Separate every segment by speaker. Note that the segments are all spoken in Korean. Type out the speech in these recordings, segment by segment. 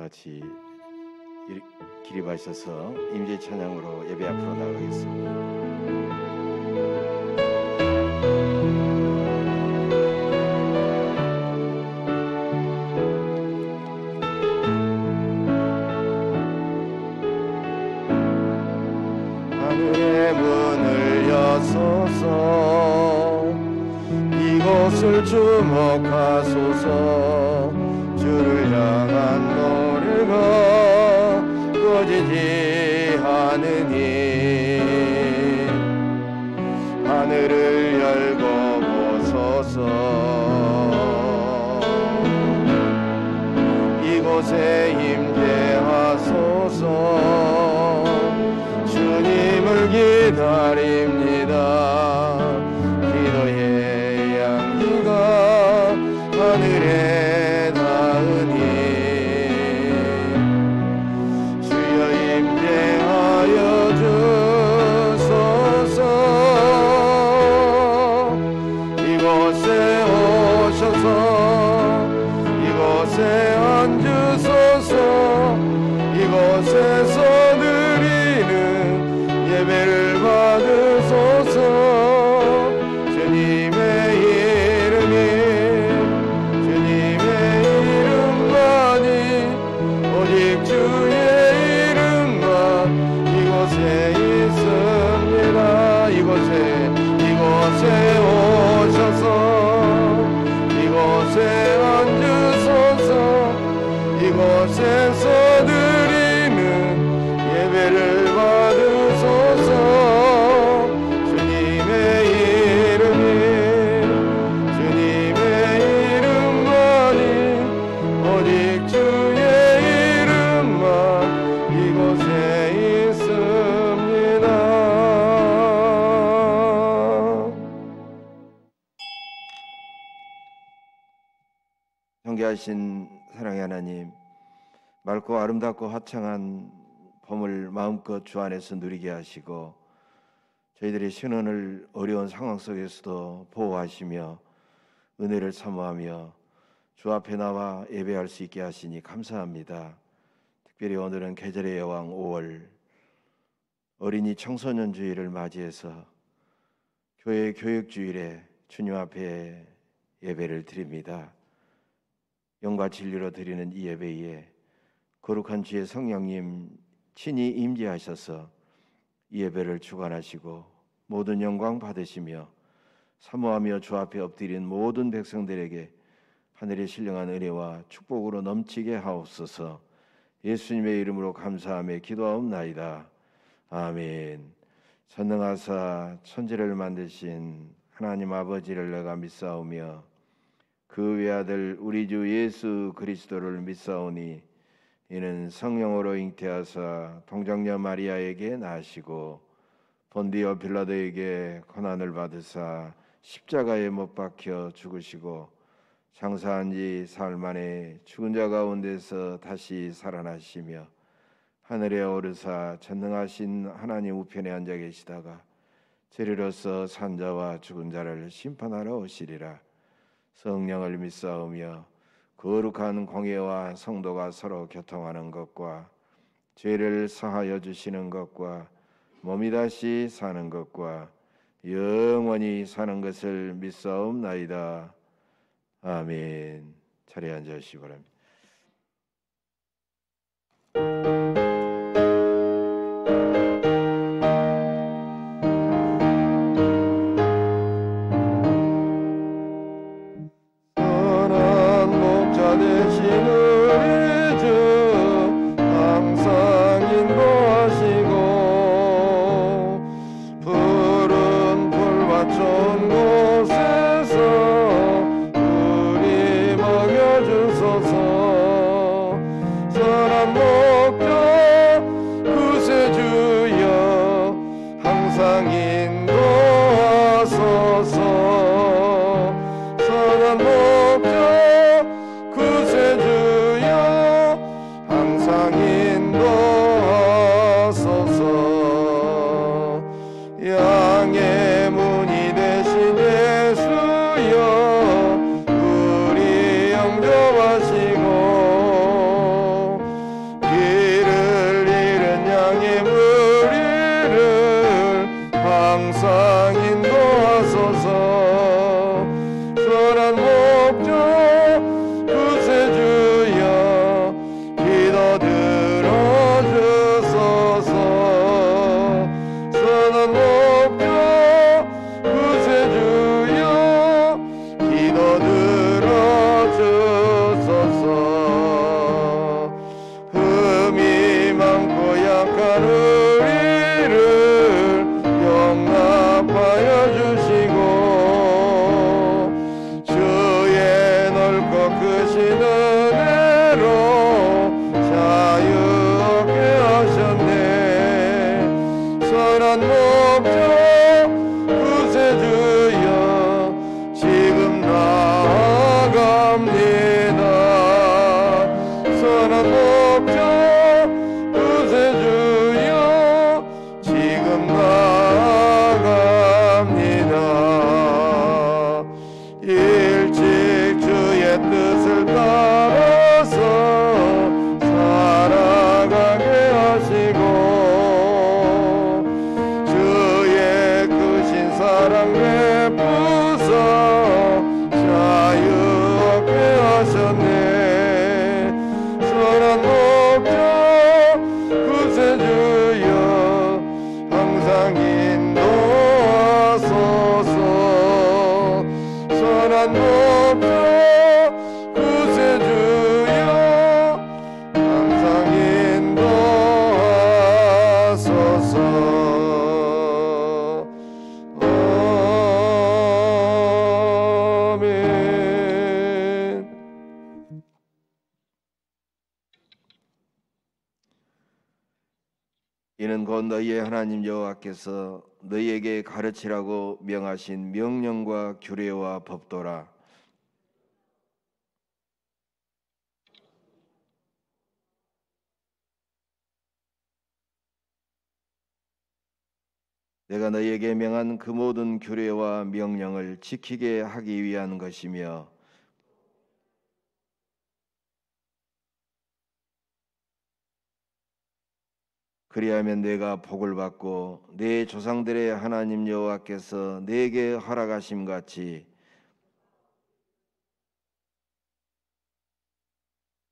Speaker 1: 같이 기립하셔서 임재 찬양으로 예배 앞으로 나가겠습니다. 하늘의 문을 여소서 이곳을 주목하소서 주를 향한 노래가 꺼지지 않으니 하늘을 열고 보소서 이곳에 임재하소서 주님을 기다립니다. 기도의 향기가 하늘에 닿으니 주여 임재하여 주소서 이곳에 오셔서 이곳에 앉으소서 이곳에서 드리는 예배를 받으소서 주님의 이름이 주님의 이름만이 오직 주의 이름만 이곳에 있습니다. 이곳에 오셔서 이곳에 앉으소서 이곳에서 드리는 예배를 받으소서 주님의 이름이 주님의 이름만이 오직 주의 이름만 이곳에 있습니다. 존귀하신 사랑의 하나님, 맑고 아름답고 화창한 봄을 마음껏 주 안에서 누리게 하시고 저희들의 신원을 어려운 상황 속에서도 보호하시며 은혜를 사모하며 주 앞에 나와 예배할 수 있게 하시니 감사합니다. 특별히 오늘은 계절의 여왕 5월 어린이 청소년 주일을 맞이해서 교회 교육주일에 주님 앞에 예배를 드립니다. 영과 진리로 드리는 이 예배에 거룩한 주의 성령님 친히 임재하셔서 이 예배를 주관하시고 모든 영광 받으시며 사모하며 주 앞에 엎드린 모든 백성들에게 하늘의 신령한 은혜와 축복으로 넘치게 하옵소서. 예수님의 이름으로 감사하며 기도하옵나이다. 아멘. 전능하사 천지를 만드신 하나님 아버지를 내가 믿사오며 그 외아들 우리 주 예수 그리스도를 믿사오니 이는 성령으로 잉태하사 동정녀 마리아에게 나시고 본디오 빌라도에게 고난을 받으사 십자가에 못 박혀 죽으시고 장사한 지 사흘 만에 죽은 자 가운데서 다시 살아나시며 하늘에 오르사 전능하신 하나님 우편에 앉아 계시다가 저리로서 산자와 죽은 자를 심판하러 오시리라. 성령을 믿사오며 거룩한 공예와 성도가 서로 교통하는 것과 죄를 사하여 주시는 것과 몸이 다시 사는 것과 영원히 사는 것을 믿사옵나이다. 아멘. 자리에 앉으시기 바랍니다. 주소서 이는 곧 너희의 하나님 여호와께서 너희에게 가르치라고 명하신 명령과 규례와 법도라. 내가 너희에게 명한 그 모든 규례와 명령을 지키게 하기 위한 것이며 그리하면 내가 복을 받고 내 조상들의 하나님 여호와께서 내게 허락하심 같이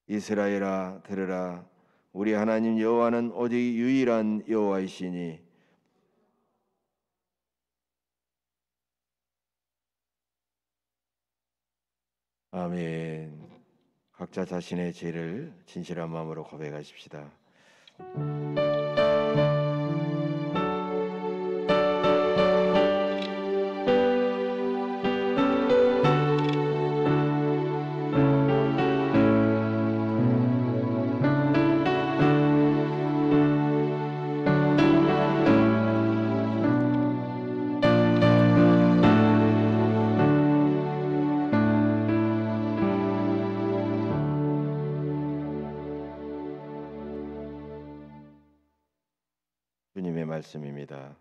Speaker 1: 이스라엘아 들으라. 우리 하나님 여호와는 오직 유일한 여호와이시니 아멘. 각자 자신의 죄를 진실한 마음으로 고백하십시다. 주님의 말씀입니다.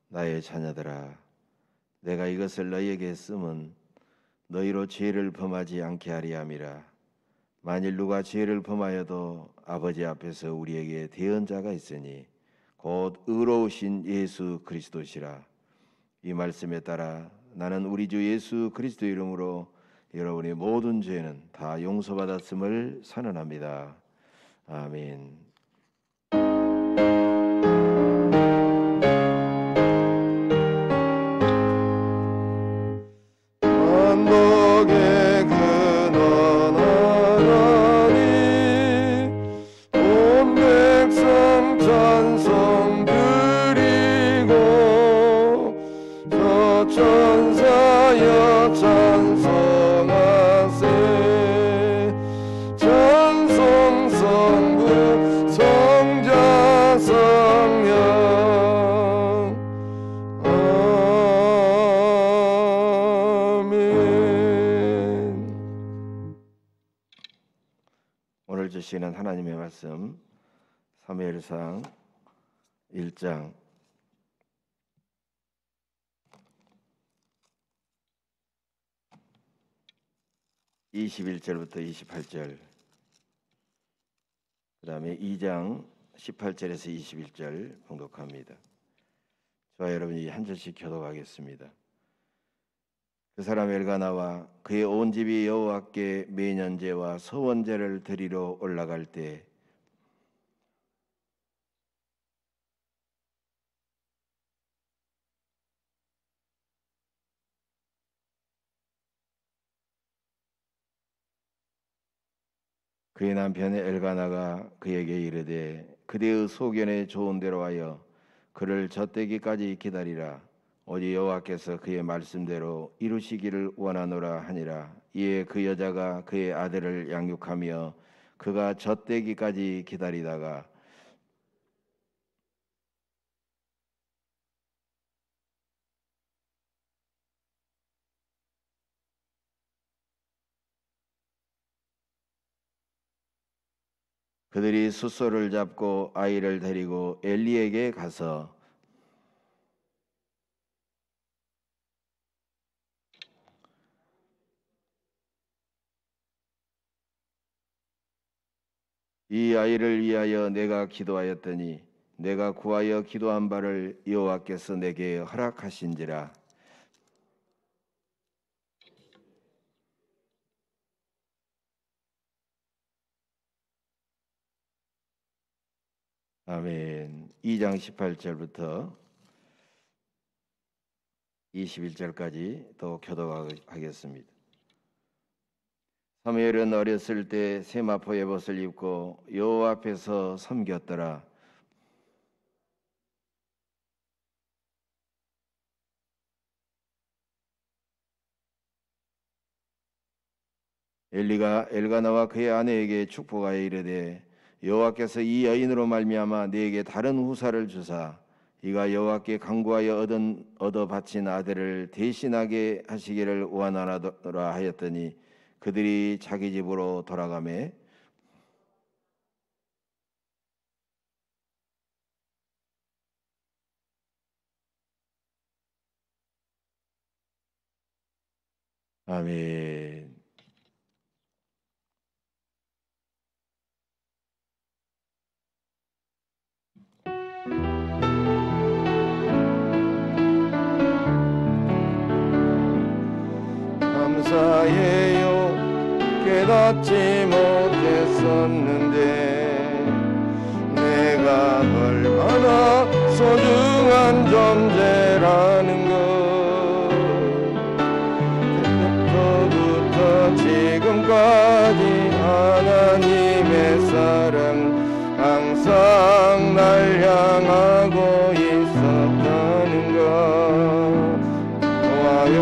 Speaker 1: 나의 자녀들아, 내가 이것을 너희에게 쓰면 너희로 죄를 범하지 않게 하리 함이라. 만일 누가 죄를 범하여도 아버지 앞에서 우리에게 대언자가 있으니 곧 의로우신 예수 그리스도시라. 이 말씀에 따라 나는 우리 주 예수 그리스도 이름으로 여러분의 모든 죄는 다 용서받았음을 선언합니다. 아멘. 만복의 근원하나니 온 백성 찬송 드리고 저 천사여 찬송하세. 찬송 성부 성자 성령 오늘 주시는 하나님의 말씀 사무엘상 1장 21절부터 28절, 그 다음에 2장 18절에서 21절 봉독합니다. 저와 여러분이 한 절씩 교독하겠습니다. 그 사람 엘가나와 그의 온 집이 여호와께 매년제와 서원제를 드리러 올라갈 때 그의 남편 엘가나가 그에게 이르되 그대의 소견에 좋은 대로 하여 그를 젖되기까지 기다리라. 오직 여호와께서 그의 말씀대로 이루시기를 원하노라 하니라. 이에 그 여자가 그의 아들을 양육하며 그가 젖되기까지 기다리다가 그들이 숫소를 잡고 아이를 데리고 엘리에게 가서 이 아이를 위하여 내가 기도하였더니 내가 구하여 기도한 바를 여호와께서 내게 허락하신지라. 아멘. 2장 18절부터 21절까지 또 교독하겠습니다. 사무엘은 어렸을 때 세마포의 벗을 입고 여호와 앞에서 섬겼더라. 엘리가 엘가나와 그의 아내에게 축복하여 이르되 여호와께서 이 여인으로 말미암아 네게 다른 후사를 주사 이가 여호와께 간구하여 얻어 바친 아들을 대신하게 하시기를 원하노라 하였더니 그들이 자기 집으로 돌아가매 아멘. 감사해요. 깨닫지 못했었는데 내가 얼마나 소중한 존재라는 것 그때부터 지금까지 하나님의 사랑 항상 날 향하고 있었다는 것 좋아요.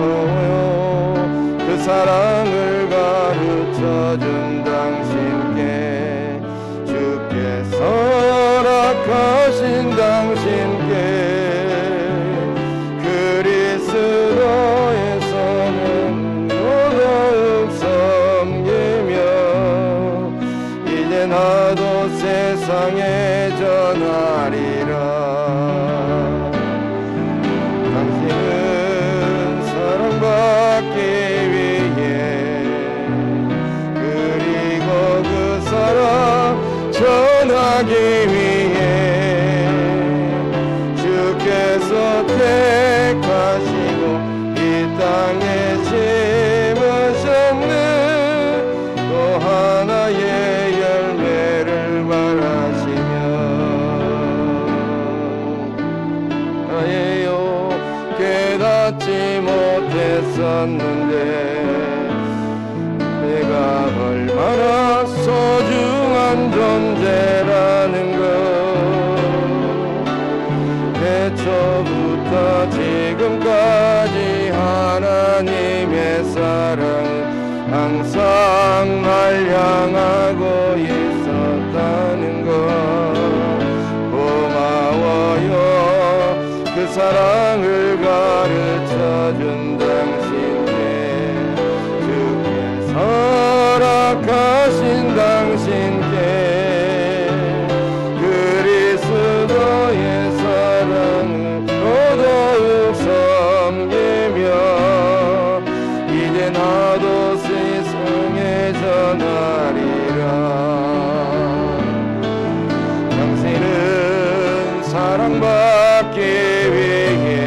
Speaker 1: 그 사랑을 가르쳐준 당신께 주께서 허락하신 당신께 그리스도에서는 더더욱 섬기며 이제 나도 세상에 전하리라. 당신은 사랑받기 위해 그리고 그 사랑 전하기 위해 주께서 택하시고 이 땅에 심으셨네. 또 하나의 열매를 말하시며 나예요. 깨닫지 못했었는데 내가 얼마나 소중한 존재라는 것 태초부터 지금까지 하나님의 사랑 항상 날 향하고 있었다는 것 고마워요. 그 사랑을 가르쳐준 당신께 주께서 허락하신 당신께 그리스도의 사랑을 더더욱 섬기며 이제 나도 세상에 전하리라. 당신은 사랑받기 위해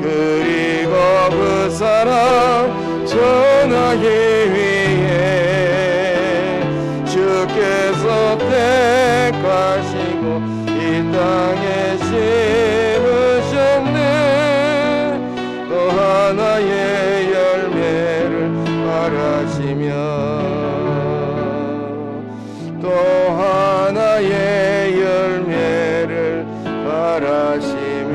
Speaker 1: 그리고 그 사랑 전하기 위해 주께서 택하시고 이 땅에 심으셨네. 또 하나의 열매를 바라시며 또 하나의 열매를 바라시며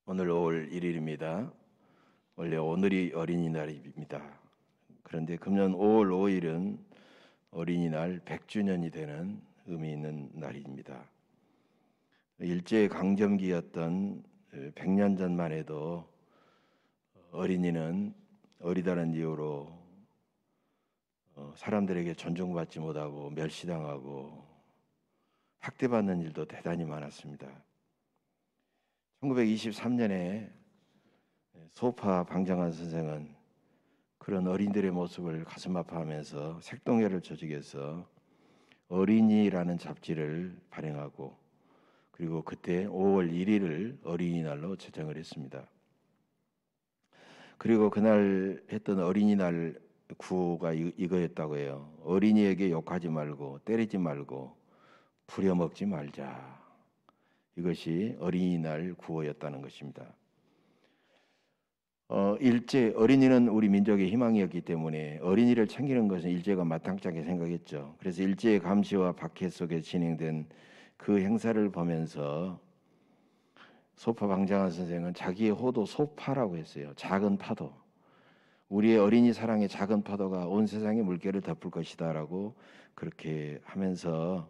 Speaker 1: 오늘 5월 1일입니다. 원래 오늘이 어린이날입니다. 그런데 금년 5월 5일은 어린이날 100주년이 되는 의미 있는 날입니다. 일제강점기였던 100년 전만 해도 어린이는 어리다는 이유로 사람들에게 존중받지 못하고 멸시당하고 학대받는 일도 대단히 많았습니다. 1923년에 소파 방정환 선생은 그런 어린이들의 모습을 가슴 아파하면서 색동열을 조직해서 어린이라는 잡지를 발행하고 그리고 그때 5월 1일을 어린이날로 제정을 했습니다. 그리고 그날 했던 어린이날 구호가 이거였다고 해요. 어린이에게 욕하지 말고 때리지 말고 부려먹지 말자. 이것이 어린이날 구호였다는 것입니다. 어린이는 우리 민족의 희망이었기 때문에 어린이를 챙기는 것은 일제가 마땅하게 생각했죠. 그래서 일제의 감시와 박해 속에 진행된 그 행사를 보면서 소파 방장한 선생은 자기의 호도 소파라고 했어요. 작은 파도. 우리의 어린이 사랑의 작은 파도가 온 세상의 물결을 덮을 것이다라고 그렇게 하면서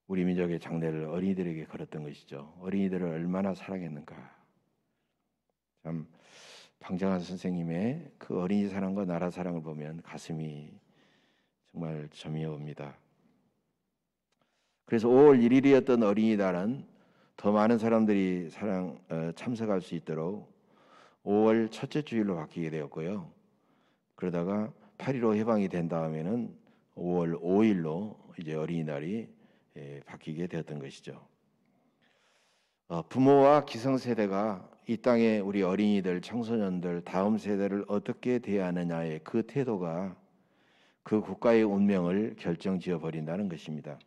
Speaker 1: 우리 민족의 장래를 어린이들에게 걸었던 것이죠. 어린이들을 얼마나 사랑했는가. 참 방정환 선생님의 그 어린이 사랑과 나라 사랑을 보면 가슴이 정말 점이 옵니다. 그래서 5월 1일이었던 어린이날은 더 많은 사람들이 참석할 수 있도록 5월 첫째 주일로 바뀌게 되었고요. 그러다가 8.15 해방이 된 다음에는 5월 5일로 이제 어린이날이 바뀌게 되었던 것이죠. 부모와 기성세대가 이 땅에 우리 어린이들, 청소년들, 다음 세대를 어떻게 대하느냐의 그 태도가 그 국가의 운명을 결정지어 버린다는 것입니다.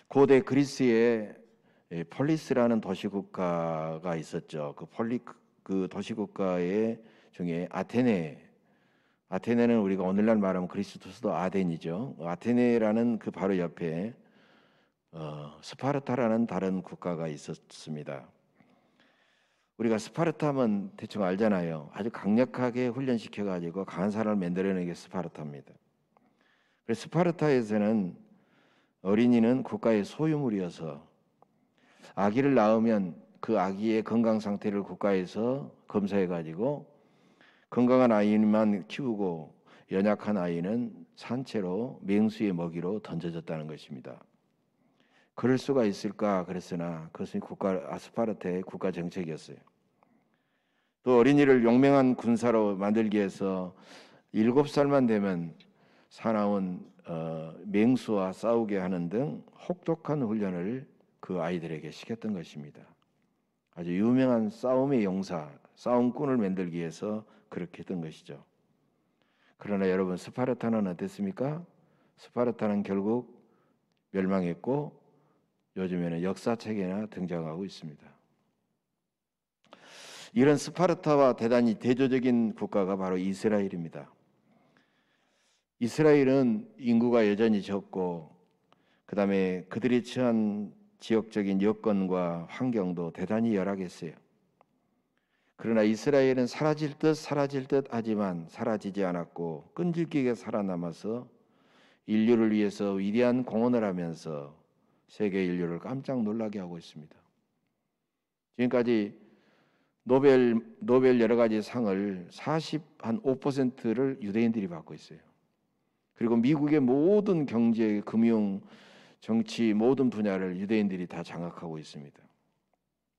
Speaker 1: 고대 그리스에 폴리스라는 도시국가가 있었죠. 그 도시국가의 중에 아테네는 우리가 오늘날 말하면 그리스 수도 아덴이죠. 아테네라는 그 바로 옆에 스파르타라는 다른 국가가 있었습니다. 우리가 스파르타면 대충 알잖아요. 아주 강력하게 훈련시켜가지고 강한 사람을 만들어내는 게 스파르타입니다. 그래서 스파르타에서는 어린이는 국가의 소유물이어서 아기를 낳으면 그 아기의 건강 상태를 국가에서 검사해가지고 건강한 아이만 키우고 연약한 아이는 산채로 맹수의 먹이로 던져졌다는 것입니다. 그럴 수가 있을까 그랬으나 그것은 스파르타의 국가 정책이었어요. 또 어린이를 용맹한 군사로 만들기 위해서 7살만 되면 사나운 맹수와 싸우게 하는 등 혹독한 훈련을 그 아이들에게 시켰던 것입니다. 아주 유명한 싸움의 용사, 싸움꾼을 만들기 위해서 그렇게 했던 것이죠. 그러나 여러분, 스파르타는 어땠습니까? 스파르타는 결국 멸망했고 요즘에는 역사책에나 등장하고 있습니다. 이런 스파르타와 대단히 대조적인 국가가 바로 이스라엘입니다. 이스라엘은 인구가 여전히 적고 그 다음에 그들이 처한 지역적인 여건과 환경도 대단히 열악했어요. 그러나 이스라엘은 사라질 듯 하지만 사라지지 않았고 끈질기게 살아남아서 인류를 위해서 위대한 공헌을 하면서 세계 인류를 깜짝 놀라게 하고 있습니다. 지금까지 노벨 여러 가지 상을 45%를 유대인들이 받고 있어요. 그리고 미국의 모든 경제, 금융, 정치 모든 분야를 유대인들이 다 장악하고 있습니다.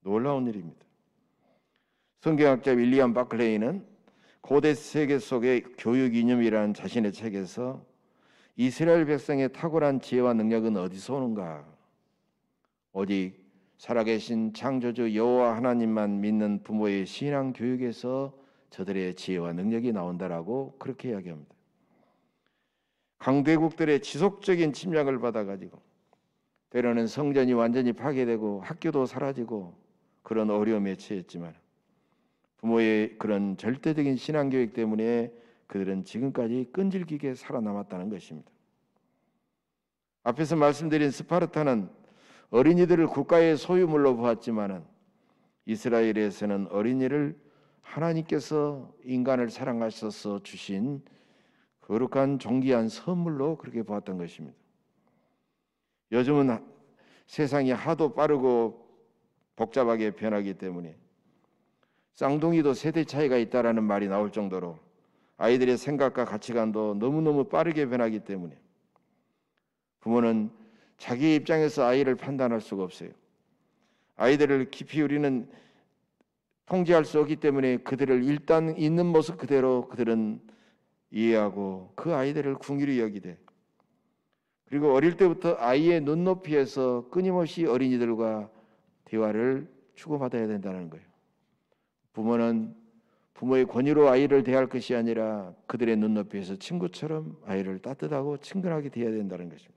Speaker 1: 놀라운 일입니다. 성경학자 윌리엄 바클레이는 고대 세계 속의 교육 이념이라는 자신의 책에서 이스라엘 백성의 탁월한 지혜와 능력은 어디서 오는가? 오직 살아계신 창조주 여호와 하나님만 믿는 부모의 신앙 교육에서 저들의 지혜와 능력이 나온다라고 그렇게 이야기합니다. 강대국들의 지속적인 침략을 받아가지고 때로는 성전이 완전히 파괴되고 학교도 사라지고 그런 어려움에 처했지만 부모의 그런 절대적인 신앙 교육 때문에 그들은 지금까지 끈질기게 살아남았다는 것입니다. 앞에서 말씀드린 스파르타는 어린이들을 국가의 소유물로 보았지만은 이스라엘에서는 어린이를 하나님께서 인간을 사랑하셔서 주신 거룩한 존귀한 선물로 그렇게 보았던 것입니다. 요즘은 세상이 하도 빠르고 복잡하게 변하기 때문에 쌍둥이도 세대 차이가 있다라는 말이 나올 정도로 아이들의 생각과 가치관도 너무너무 빠르게 변하기 때문에 부모는 자기 입장에서 아이를 판단할 수가 없어요. 아이들을 깊이 우리는 통제할 수 없기 때문에 그들을 일단 있는 모습 그대로 그들은 이해하고 그 아이들을 긍휼히 여기되 그리고 어릴 때부터 아이의 눈높이에서 끊임없이 어린이들과 대화를 주고받아야 된다는 거예요. 부모는 부모의 권위로 아이를 대할 것이 아니라 그들의 눈높이에서 친구처럼 아이를 따뜻하고 친근하게 대해야 된다는 것입니다.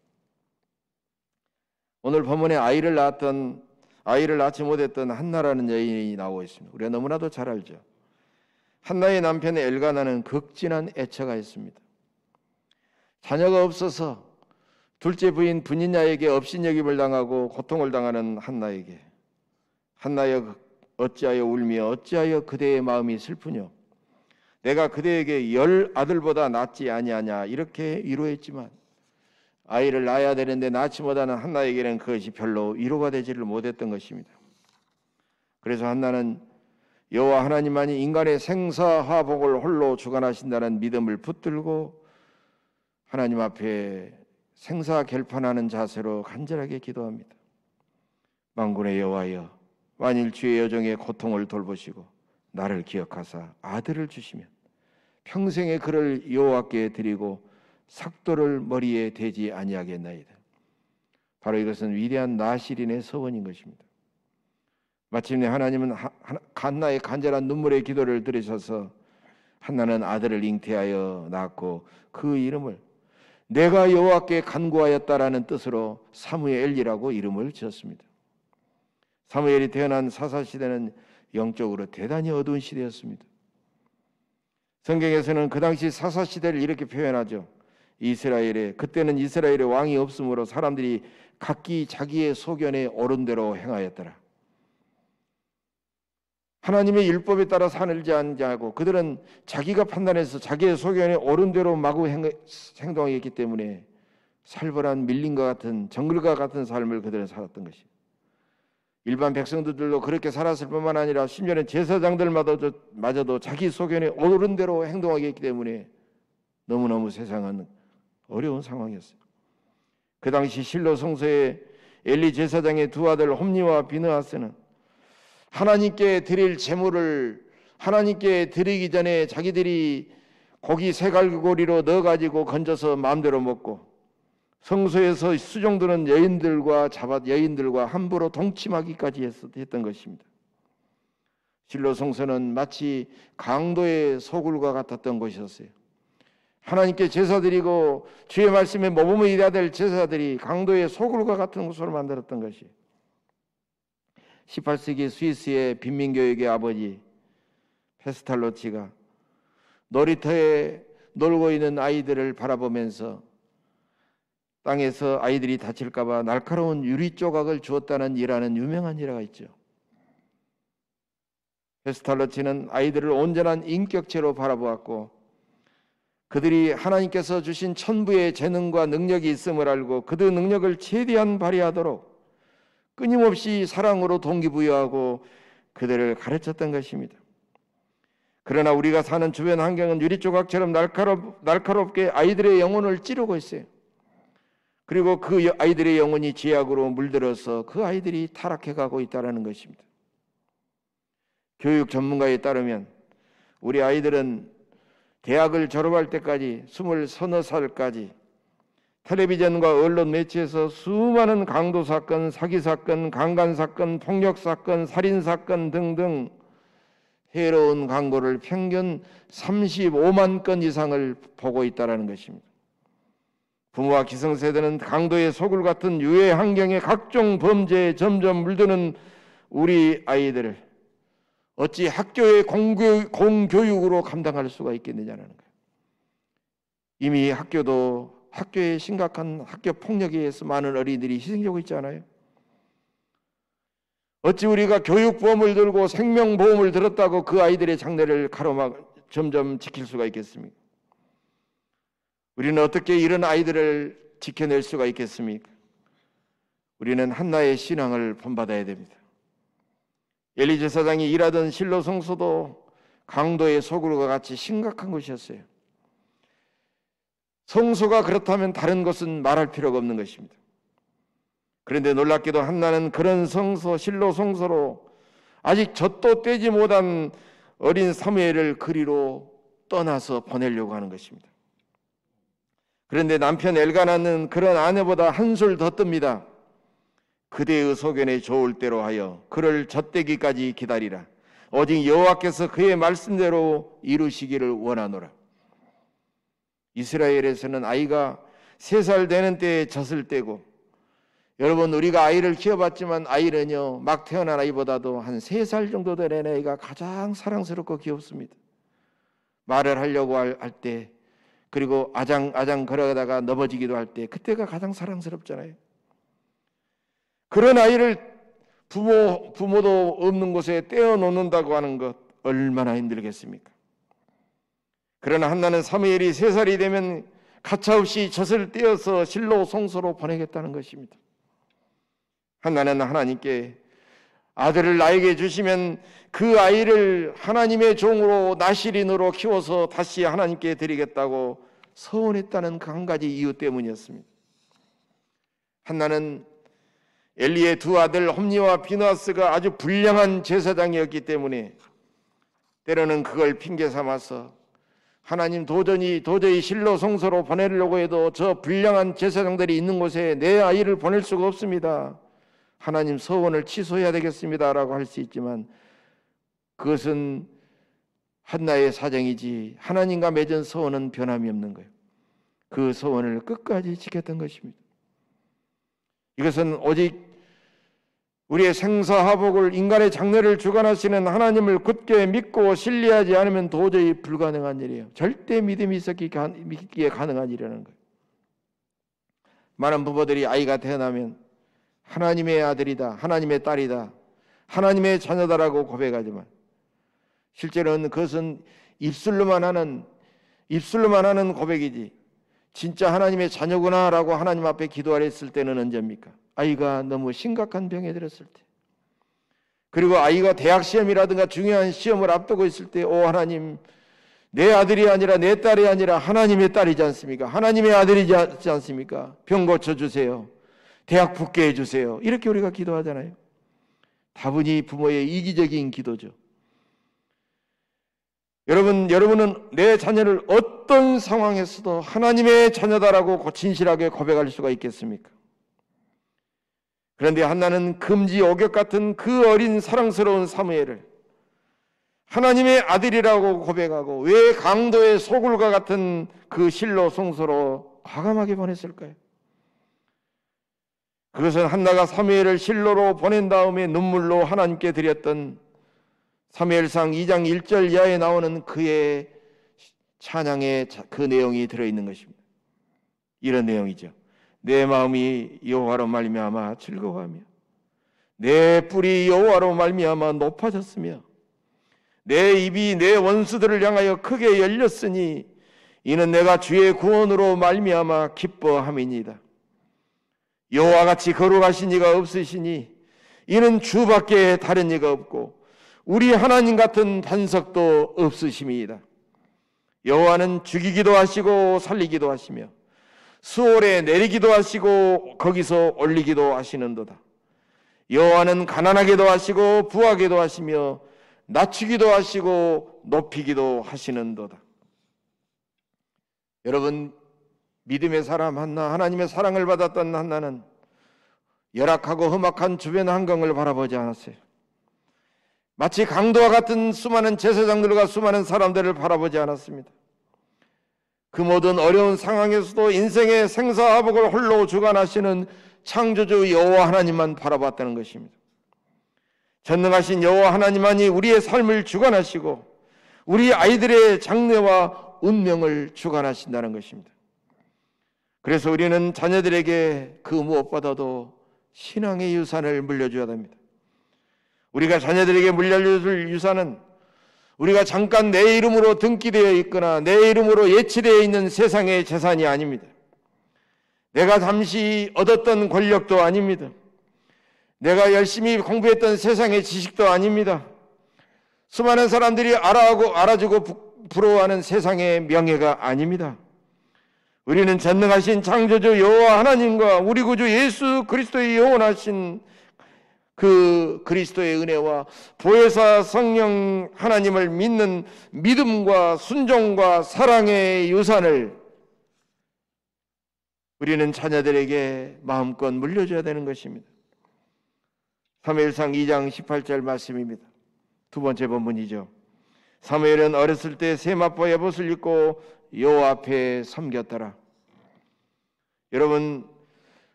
Speaker 1: 오늘 본문에 아이를 낳지 못했던 한나라는 여인이 나오고 있습니다. 우리가 너무나도 잘 알죠. 한나의 남편 엘가나는 극진한 애처가 있습니다. 자녀가 없어서 둘째 부인 브니냐에게 업신여김을 당하고 고통을 당하는 한나에게, 한나여 어찌하여 울며 어찌하여 그대의 마음이 슬프뇨? 내가 그대에게 10 아들보다 낫지 아니하냐, 이렇게 위로했지만 아이를 낳아야 되는데 낳지 못하는 한나에게는 그것이 별로 위로가 되지를 못했던 것입니다. 그래서 한나는 여호와 하나님만이 인간의 생사화복을 홀로 주관하신다는 믿음을 붙들고 하나님 앞에 생사결판하는 자세로 간절하게 기도합니다. 만군의 여호와여, 만일 주의 여종의 고통을 돌보시고 나를 기억하사 아들을 주시면 평생에 그를 여호와께 드리고 삭도를 머리에 대지 아니하겠나이다. 바로 이것은 위대한 나실인의 서원인 것입니다. 마침내 하나님은 한나의 간절한 눈물의 기도를 들으셔서 한나는 아들을 잉태하여 낳고 그 이름을 내가 여호와께 간구하였다라는 뜻으로 사무엘이라고 이름을 지었습니다. 사무엘이 태어난 사사시대는 영적으로 대단히 어두운 시대였습니다. 성경에서는 그 당시 사사시대를 이렇게 표현하죠. 그때는 이스라엘에 왕이 없으므로 사람들이 각기 자기의 소견에 옳은 대로 행하였더라. 하나님의 율법에 따라 살지 않고 그들은 자기가 판단해서 자기의 소견에 옳은 대로 마구 행동했기 때문에 살벌한 밀림과 같은 정글과 같은 삶을 그들은 살았던 것이에요. 일반 백성들도 그렇게 살았을 뿐만 아니라 심지어는 제사장들마저도 자기 소견에 옳은 대로 행동하기 때문에 너무너무 세상은 어려운 상황이었어요. 그 당시 실로 성소에 엘리 제사장의 두 아들 홈니와 비느하스는 하나님께 드릴 제물을 하나님께 드리기 전에 자기들이 고기 세갈고리로 넣어가지고 건져서 마음대로 먹고 성소에서 수종드는 여인들과 함부로 동침하기까지 했던 것입니다. 실로 성소는 마치 강도의 소굴과 같았던 곳이었어요. 하나님께 제사드리고 주의 말씀에 모범을 이뤄야 될 제사들이 강도의 소굴과 같은 곳으로 만들었던 것이에요. 18세기 스위스의 빈민교육의 아버지 페스탈로치가 놀이터에 놀고 있는 아이들을 바라보면서 땅에서 아이들이 다칠까 봐 날카로운 유리 조각을 주었다는 일화는 유명한 일화가 있죠. 페스탈로치는 아이들을 온전한 인격체로 바라보았고 그들이 하나님께서 주신 천부의 재능과 능력이 있음을 알고 그 능력을 최대한 발휘하도록 끊임없이 사랑으로 동기부여하고 그들을 가르쳤던 것입니다. 그러나 우리가 사는 주변 환경은 유리조각처럼 날카롭게 아이들의 영혼을 찌르고 있어요. 그리고 그 아이들의 영혼이 죄악으로 물들어서 그 아이들이 타락해가고 있다는 것입니다. 교육 전문가에 따르면 우리 아이들은 대학을 졸업할 때까지 20-30살까지 텔레비전과 언론 매체에서 수많은 강도 사건, 사기 사건, 강간 사건, 폭력 사건, 살인 사건 등등 해로운 광고를 평균 35만 건 이상을 보고 있다는 것입니다. 부모와 기성세대는 강도의 소굴 같은 유해 환경에 각종 범죄에 점점 물드는 우리 아이들을 어찌 학교의 공교육으로 감당할 수가 있겠느냐는 거예요. 이미 학교에 심각한 학교 폭력에 의해서 많은 어린이들이 희생되고 있잖아요. 어찌 우리가 교육보험을 들고 생명보험을 들었다고 그 아이들의 장래를 점점 지킬 수가 있겠습니까? 우리는 어떻게 이런 아이들을 지켜낼 수가 있겠습니까? 우리는 한나의 신앙을 본받아야 됩니다. 엘리 제사장이 일하던 실로 성소도 강도의 소굴과 같이 심각한 곳이었어요. 성소가 그렇다면 다른 것은 말할 필요가 없는 것입니다. 그런데 놀랍게도 한나는 그런 성소, 실로 성소로 아직 젖도 떼지 못한 어린 사무엘을 그리로 떠나서 보내려고 하는 것입니다. 그런데 남편 엘가나는 그런 아내보다 한술 더 뜹니다. 그대의 소견에 좋을 대로 하여 그를 젖대기까지 기다리라. 오직 여호와께서 그의 말씀대로 이루시기를 원하노라. 이스라엘에서는 아이가 3살 되는 때에 젖을 떼고, 여러분 우리가 아이를 키워봤지만 아이는요 막 태어난 아이보다도 한 3살 정도 된 아이가 가장 사랑스럽고 귀엽습니다. 말을 하려고 할 때 그리고 아장아장 걸어가다가 넘어지기도 할 때 그때가 가장 사랑스럽잖아요. 그런 아이를 부모도 없는 곳에 떼어놓는다고 하는 것 얼마나 힘들겠습니까? 그러나 한나는 사무엘이 3살이 되면 가차없이 젖을 떼어서 실로 송소로 보내겠다는 것입니다. 한나는 하나님께 아들을 나에게 주시면 그 아이를 하나님의 종으로 나실인으로 키워서 다시 하나님께 드리겠다고 서원했다는 그 한 가지 이유 때문이었습니다. 한나는 엘리의 2 아들 홈니와 비느하스가 아주 불량한 제사장이었기 때문에 때로는 그걸 핑계 삼아서 하나님 도저히 실로 송소로 보내려고 해도 저 불량한 제사장들이 있는 곳에 내 아이를 보낼 수가 없습니다. 하나님 서원을 취소해야 되겠습니다 라고 할 수 있지만 그것은 한나의 사정이지 하나님과 맺은 서원은 변함이 없는 거예요. 그 서원을 끝까지 지켰던 것입니다. 이것은 오직 우리의 생사화복을 인간의 장래를 주관하시는 하나님을 굳게 믿고 신뢰하지 않으면 도저히 불가능한 일이에요. 절대 믿음이 있기에 가능한 일이라는 거예요. 많은 부모들이 아이가 태어나면 하나님의 아들이다, 하나님의 딸이다, 하나님의 자녀다라고 고백하지만 실제로는 그것은 입술로만 하는 고백이지 진짜 하나님의 자녀구나라고 하나님 앞에 기도하랬을 때는 언제입니까? 아이가 너무 심각한 병에 들었을 때, 그리고 아이가 대학 시험이라든가 중요한 시험을 앞두고 있을 때, 오 하나님, 내 아들이 아니라 내 딸이 아니라 하나님의 딸이지 않습니까? 하나님의 아들이지 않습니까? 병 고쳐주세요, 대학 붙게 해주세요, 이렇게 우리가 기도하잖아요. 다분히 부모의 이기적인 기도죠. 여러분은 내 자녀를 어떤 상황에서도 하나님의 자녀다라고 진실하게 고백할 수가 있겠습니까? 그런데 한나는 금지 오격 같은 그 어린 사랑스러운 사무엘을 하나님의 아들이라고 고백하고 왜 강도의 소굴과 같은 그 실로 송소로 과감하게 보냈을까요? 그것은 한나가 사무엘을 실로로 보낸 다음에 눈물로 하나님께 드렸던 사무엘상 2장 1절 이하에 나오는 그의 찬양의 그 내용이 들어있는 것입니다. 이런 내용이죠. 내 마음이 여호와로 말미암아 즐거워하며 내 뿔이 여호와로 말미암아 높아졌으며 내 입이 내 원수들을 향하여 크게 열렸으니 이는 내가 주의 구원으로 말미암아 기뻐함이니이다. 여호와같이 거룩하신 이가 없으시니 이는 주밖에 다른 이가 없고 우리 하나님 같은 반석도 없으심이이다. 여호와는 죽이기도 하시고 살리기도 하시며 수월에 내리기도 하시고 거기서 올리기도 하시는도다. 여호와는 가난하게도 하시고 부하게도 하시며 낮추기도 하시고 높이기도 하시는도다. 여러분, 믿음의 사람 한나, 하나님의 사랑을 받았던 한나는 열악하고 험악한 주변 환경을 바라보지 않았어요. 마치 강도와 같은 수많은 제사장들과 수많은 사람들을 바라보지 않았습니다. 그 모든 어려운 상황에서도 인생의 생사화복을 홀로 주관하시는 창조주 여호와 하나님만 바라봤다는 것입니다. 전능하신 여호와 하나님만이 우리의 삶을 주관하시고 우리 아이들의 장래와 운명을 주관하신다는 것입니다. 그래서 우리는 자녀들에게 그 무엇보다도 신앙의 유산을 물려줘야 됩니다. 우리가 자녀들에게 물려줄 유산은 우리가 잠깐 내 이름으로 등기되어 있거나 내 이름으로 예치되어 있는 세상의 재산이 아닙니다. 내가 잠시 얻었던 권력도 아닙니다. 내가 열심히 공부했던 세상의 지식도 아닙니다. 수많은 사람들이 알아주고 부러워하는 세상의 명예가 아닙니다. 우리는 전능하신 창조주 여호와 하나님과 우리 구주 예수 그리스도의 영원하신 그 그리스도의 은혜와 보혜사 성령 하나님을 믿는 믿음과 순종과 사랑의 유산을 우리는 자녀들에게 마음껏 물려줘야 되는 것입니다. 사무엘상 2장 18절 말씀입니다. 두 번째 본문이죠. 사무엘은 어렸을 때 세마포 에봇을 입고 여호와 앞에 섬겼더라. 여러분,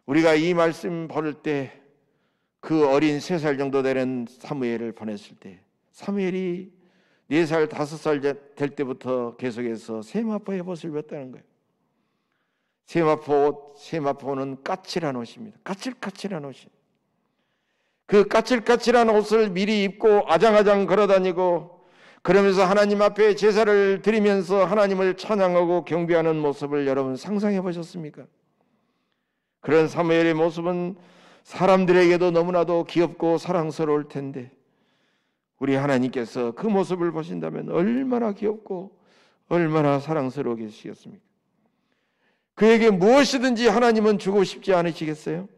Speaker 1: 우리가 이 말씀 볼 때 그 어린 3살 정도 되는 사무엘을 보냈을 때 사무엘이 4살, 5살 될 때부터 계속해서 세마포 에봇을 입었다는 거예요. 세마포는 까칠한 옷입니다. 까칠까칠한 옷이. 그 까칠까칠한 옷을 미리 입고 아장아장 걸어다니고 그러면서 하나님 앞에 제사를 드리면서 하나님을 찬양하고 경배하는 모습을 여러분 상상해 보셨습니까? 그런 사무엘의 모습은 사람들에게도 너무나도 귀엽고 사랑스러울 텐데 우리 하나님께서 그 모습을 보신다면 얼마나 귀엽고 얼마나 사랑스러워 계시겠습니까? 그에게 무엇이든지 하나님은 주고 싶지 않으시겠어요?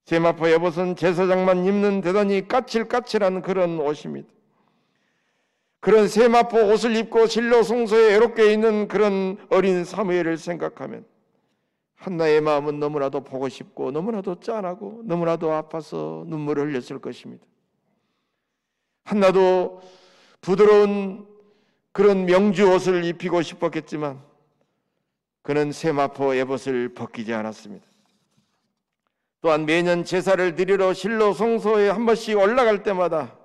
Speaker 1: 세마포 에봇은 제사장만 입는 대단히 까칠까칠한 그런 옷입니다. 그런 세마포 옷을 입고 실로 성소에 애롭게 있는 그런 어린 사무엘을 생각하면 한나의 마음은 너무나도 보고 싶고 너무나도 짠하고 너무나도 아파서 눈물을 흘렸을 것입니다. 한나도 부드러운 그런 명주 옷을 입히고 싶었겠지만 그는 세마포 에봇을 벗기지 않았습니다. 또한 매년 제사를 드리러 실로 성소에 한 번씩 올라갈 때마다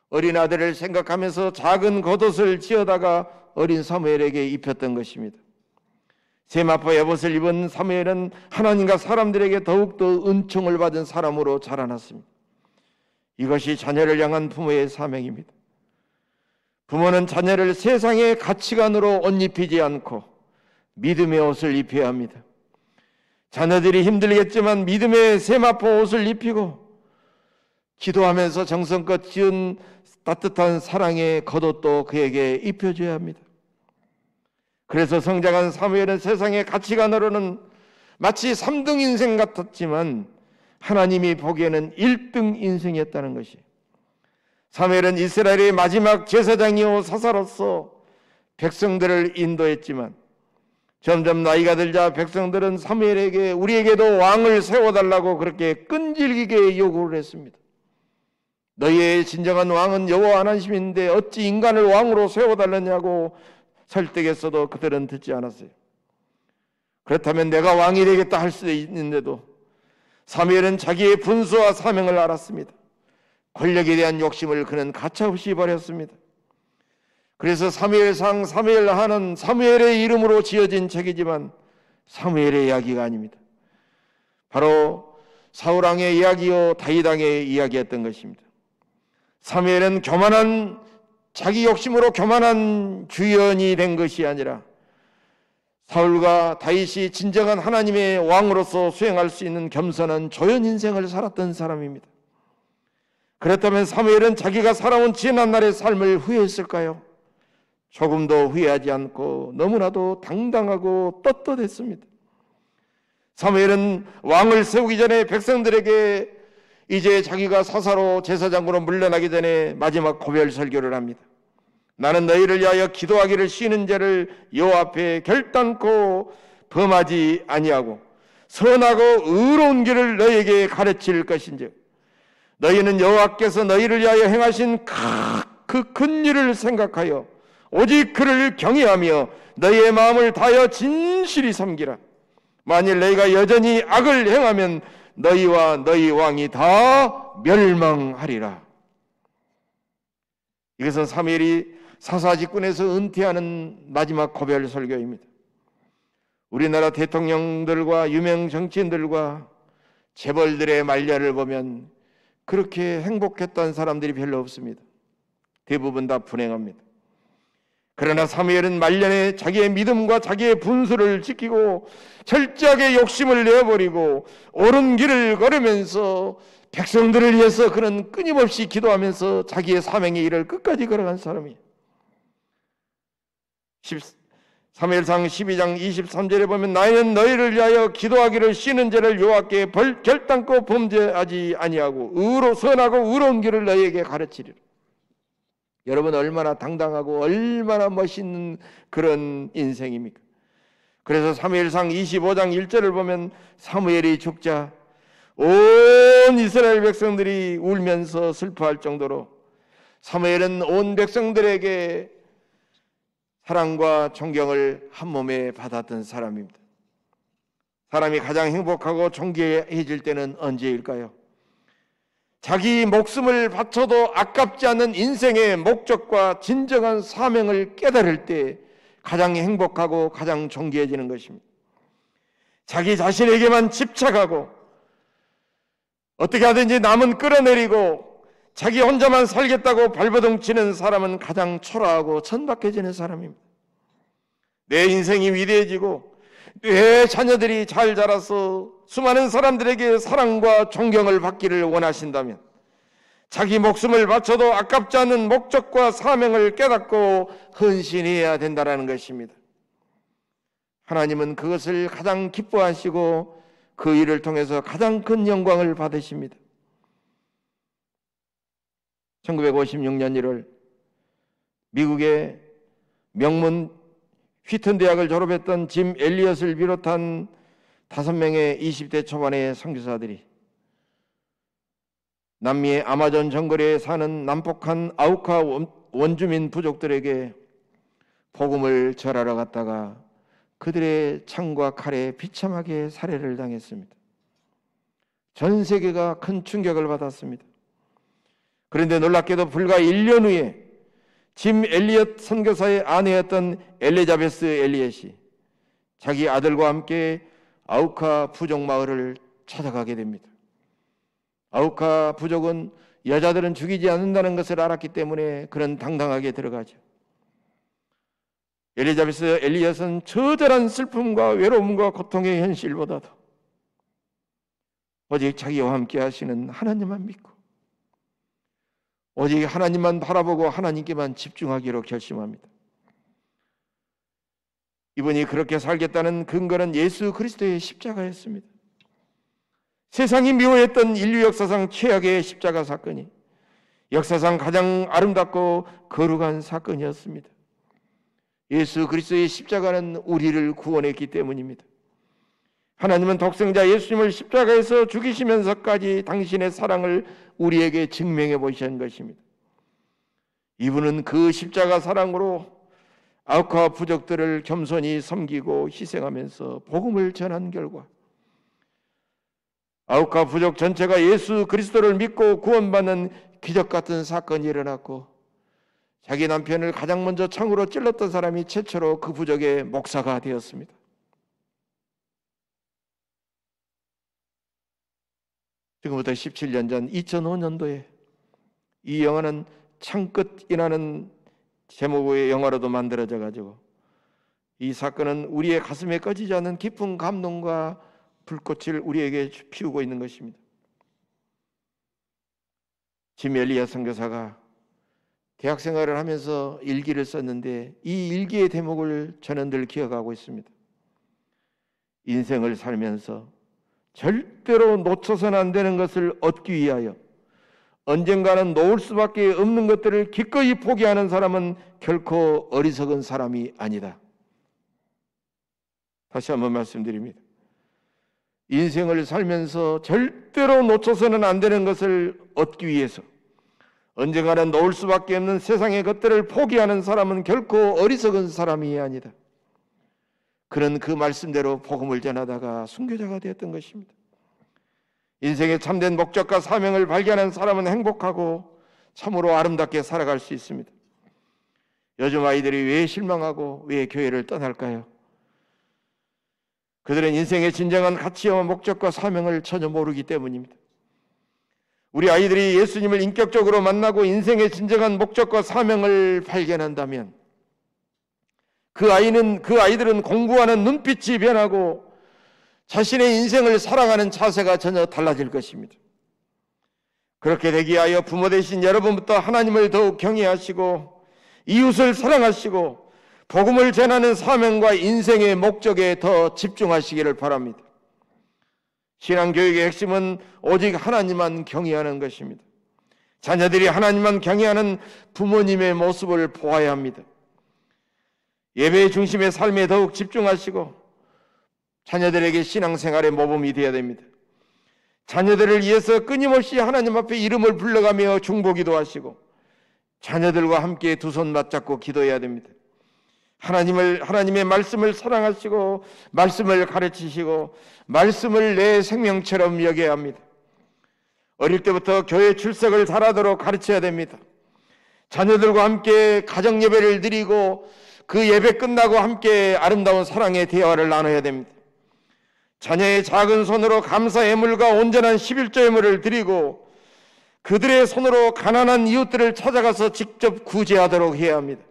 Speaker 1: 어린 아들을 생각하면서 작은 겉옷을 지어다가 어린 사무엘에게 입혔던 것입니다. 세마포 에봇을 입은 사무엘은 하나님과 사람들에게 더욱더 은총을 받은 사람으로 자라났습니다. 이것이 자녀를 향한 부모의 사명입니다. 부모는 자녀를 세상의 가치관으로 옷 입히지 않고 믿음의 옷을 입혀야 합니다. 자녀들이 힘들겠지만 믿음의 세마포 옷을 입히고 기도하면서 정성껏 지은 따뜻한 사랑의 겉옷도 그에게 입혀줘야 합니다. 그래서 성장한 사무엘은 세상의 가치관으로는 마치 3등 인생 같았지만 하나님이 보기에는 1등 인생이었다는 것이, 사무엘은 이스라엘의 마지막 제사장이요 사사로서 백성들을 인도했지만 점점 나이가 들자 백성들은 사무엘에게 우리에게도 왕을 세워달라고 그렇게 끈질기게 요구를 했습니다. 너희의 진정한 왕은 여호와 하나님인데 어찌 인간을 왕으로 세워달라냐고 설득했어도 그들은 듣지 않았어요. 그렇다면 내가 왕이 되겠다 할 수도 있는데도 사무엘은 자기의 분수와 사명을 알았습니다. 권력에 대한 욕심을 그는 가차없이 버렸습니다. 그래서 사무엘상 사무엘하는 사무엘의 이름으로 지어진 책이지만 사무엘의 이야기가 아닙니다. 바로 사울왕의 이야기요 다윗왕의 이야기였던 것입니다. 사무엘은 교만한 자기 욕심으로 교만한 주연이 된 것이 아니라 사울과 다윗이 진정한 하나님의 왕으로서 수행할 수 있는 겸손한 조연 인생을 살았던 사람입니다. 그렇다면 사무엘은 자기가 살아온 지난 날의 삶을 후회했을까요? 조금도 후회하지 않고 너무나도 당당하고 떳떳했습니다. 사무엘은 왕을 세우기 전에 백성들에게 이제 자기가 사사로 제사장으로 물러나기 전에 마지막 고별 설교를 합니다. 나는 너희를 위하여 기도하기를 쉬는 죄를 여호와 앞에 결단코 범하지 아니하고 선하고 의로운 길을 너희에게 가르칠 것인즉 너희는 여호와께서 너희를 위하여 행하신 그 큰 일을 생각하여 오직 그를 경외하며 너희의 마음을 다하여 진실이 섬기라. 만일 너희가 여전히 악을 행하면 너희와 너희 왕이 다 멸망하리라. 이것은 사무엘이 사사직분에서 은퇴하는 마지막 고별 설교입니다. 우리나라 대통령들과 유명 정치인들과 재벌들의 말년을 보면 그렇게 행복했던 사람들이 별로 없습니다. 대부분 다 불행합니다. 그러나 사무엘은 말년에 자기의 믿음과 자기의 분수를 지키고 철저하게 욕심을 내버리고 옳은 길을 걸으면서 백성들을 위해서 그는 끊임없이 기도하면서 자기의 사명의 일을 끝까지 걸어간 사람이에요. 사무엘상 12장 23절에 보면 나는 너희를 위하여 기도하기를 쉬는 죄를 여호와께 결단코 범죄하지 아니하고 선하고 의로운 길을 너희에게 가르치리라. 여러분 얼마나 당당하고 얼마나 멋있는 그런 인생입니까? 그래서 사무엘상 25장 1절을 보면 사무엘이 죽자 온 이스라엘 백성들이 울면서 슬퍼할 정도로 사무엘은 온 백성들에게 사랑과 존경을 한 몸에 받았던 사람입니다. 사람이 가장 행복하고 존귀해질 때는 언제일까요? 자기 목숨을 바쳐도 아깝지 않은 인생의 목적과 진정한 사명을 깨달을 때 가장 행복하고 가장 존귀해지는 것입니다. 자기 자신에게만 집착하고 어떻게 하든지 남은 끌어내리고 자기 혼자만 살겠다고 발버둥 치는 사람은 가장 초라하고 천박해지는 사람입니다. 내 인생이 위대해지고 내 자녀들이 잘 자라서 수많은 사람들에게 사랑과 존경을 받기를 원하신다면 자기 목숨을 바쳐도 아깝지 않은 목적과 사명을 깨닫고 헌신해야 된다는 것입니다. 하나님은 그것을 가장 기뻐하시고 그 일을 통해서 가장 큰 영광을 받으십니다. 1956년 1월 미국의 명문 휘튼 대학을 졸업했던 짐 엘리엇을 비롯한 5명의 20대 초반의 선교사들이 남미의 아마존 정글에 사는 남북한 아우카 원주민 부족들에게 복음을 전하러 갔다가 그들의 창과 칼에 비참하게 살해를 당했습니다. 전 세계가 큰 충격을 받았습니다. 그런데 놀랍게도 불과 1년 후에 짐 엘리엇 선교사의 아내였던 엘리자베스 엘리엇이 자기 아들과 함께 아우카 부족 마을을 찾아가게 됩니다. 아우카 부족은 여자들은 죽이지 않는다는 것을 알았기 때문에 그는 당당하게 들어가죠. 엘리자베스 엘리엇은 처절한 슬픔과 외로움과 고통의 현실보다도 오직 자기와 함께 하시는 하나님만 믿고 오직 하나님만 바라보고 하나님께만 집중하기로 결심합니다. 이분이 그렇게 살겠다는 근거는 예수 그리스도의 십자가였습니다. 세상이 미워했던 인류 역사상 최악의 십자가 사건이 역사상 가장 아름답고 거룩한 사건이었습니다. 예수 그리스도의 십자가는 우리를 구원했기 때문입니다. 하나님은 독생자 예수님을 십자가에서 죽이시면서까지 당신의 사랑을 우리에게 증명해 보신 것입니다. 이분은 그 십자가 사랑으로 아우카 부족들을 겸손히 섬기고 희생하면서 복음을 전한 결과 아우카 부족 전체가 예수 그리스도를 믿고 구원받는 기적 같은 사건이 일어났고 자기 남편을 가장 먼저 창으로 찔렀던 사람이 최초로 그 부족의 목사가 되었습니다. 지금부터 17년 전 2005년도에 이 영화는 창끝이라는 제목의 영화로도 만들어져 가지고 이 사건은 우리의 가슴에 꺼지지 않는 깊은 감동과 불꽃을 우리에게 피우고 있는 것입니다. 짐 엘리엇 선교사가 대학 생활을 하면서 일기를 썼는데 이 일기의 대목을 저는 늘 기억하고 있습니다. 인생을 살면서 절대로 놓쳐서는 안 되는 것을 얻기 위하여 언젠가는 놓을 수밖에 없는 것들을 기꺼이 포기하는 사람은 결코 어리석은 사람이 아니다. 다시 한번 말씀드립니다. 인생을 살면서 절대로 놓쳐서는 안 되는 것을 얻기 위해서 언젠가는 놓을 수밖에 없는 세상의 것들을 포기하는 사람은 결코 어리석은 사람이 아니다. 그는 그 말씀대로 복음을 전하다가 순교자가 되었던 것입니다. 인생의 참된 목적과 사명을 발견한 사람은 행복하고 참으로 아름답게 살아갈 수 있습니다. 요즘 아이들이 왜 실망하고 왜 교회를 떠날까요? 그들은 인생의 진정한 가치와 목적과 사명을 전혀 모르기 때문입니다. 우리 아이들이 예수님을 인격적으로 만나고 인생의 진정한 목적과 사명을 발견한다면 그 아이들은 공부하는 눈빛이 변하고 자신의 인생을 살아가는 자세가 전혀 달라질 것입니다. 그렇게 되기 위하여 부모 되신 여러분부터 하나님을 더욱 경외하시고 이웃을 사랑하시고 복음을 전하는 사명과 인생의 목적에 더 집중하시기를 바랍니다. 신앙교육의 핵심은 오직 하나님만 경외하는 것입니다. 자녀들이 하나님만 경외하는 부모님의 모습을 보아야 합니다. 예배 중심의 삶에 더욱 집중하시고 자녀들에게 신앙생활의 모범이 되어야 됩니다. 자녀들을 위해서 끊임없이 하나님 앞에 이름을 불러가며 중보기도 하시고 자녀들과 함께 두 손 맞잡고 기도해야 됩니다. 하나님의 말씀을 사랑하시고 말씀을 가르치시고 말씀을 내 생명처럼 여겨야 합니다. 어릴 때부터 교회 출석을 잘하도록 가르쳐야 됩니다. 자녀들과 함께 가정 예배를 드리고 그 예배 끝나고 함께 아름다운 사랑의 대화를 나눠야 됩니다. 자녀의 작은 손으로 감사 예물과 온전한 11조 예물을 드리고 그들의 손으로 가난한 이웃들을 찾아가서 직접 구제하도록 해야 합니다.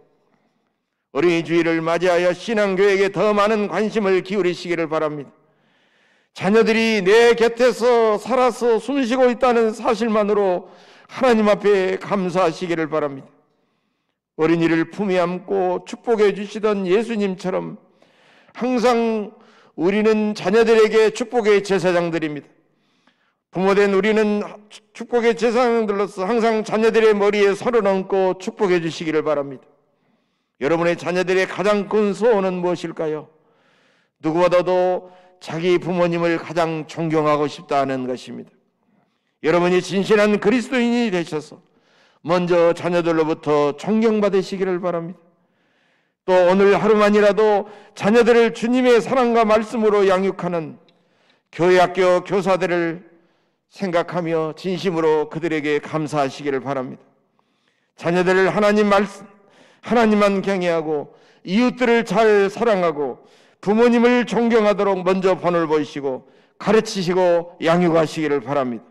Speaker 1: 어린이 주일을 맞이하여 신앙교육에 더 많은 관심을 기울이시기를 바랍니다. 자녀들이 내 곁에서 살아서 숨쉬고 있다는 사실만으로 하나님 앞에 감사하시기를 바랍니다. 어린이를 품에 안고 축복해 주시던 예수님처럼 항상 우리는 자녀들에게 축복의 제사장들입니다. 부모된 우리는 축복의 제사장들로서 항상 자녀들의 머리에 손을 얹고 축복해 주시기를 바랍니다. 여러분의 자녀들의 가장 큰 소원은 무엇일까요? 누구보다도 자기 부모님을 가장 존경하고 싶다는 것입니다. 여러분이 진실한 그리스도인이 되셔서 먼저 자녀들로부터 존경받으시기를 바랍니다. 또 오늘 하루만이라도 자녀들을 주님의 사랑과 말씀으로 양육하는 교회학교 교사들을 생각하며 진심으로 그들에게 감사하시기를 바랍니다. 자녀들을 하나님만 경외하고 이웃들을 잘 사랑하고 부모님을 존경하도록 먼저 본을 보이시고 가르치시고 양육하시기를 바랍니다.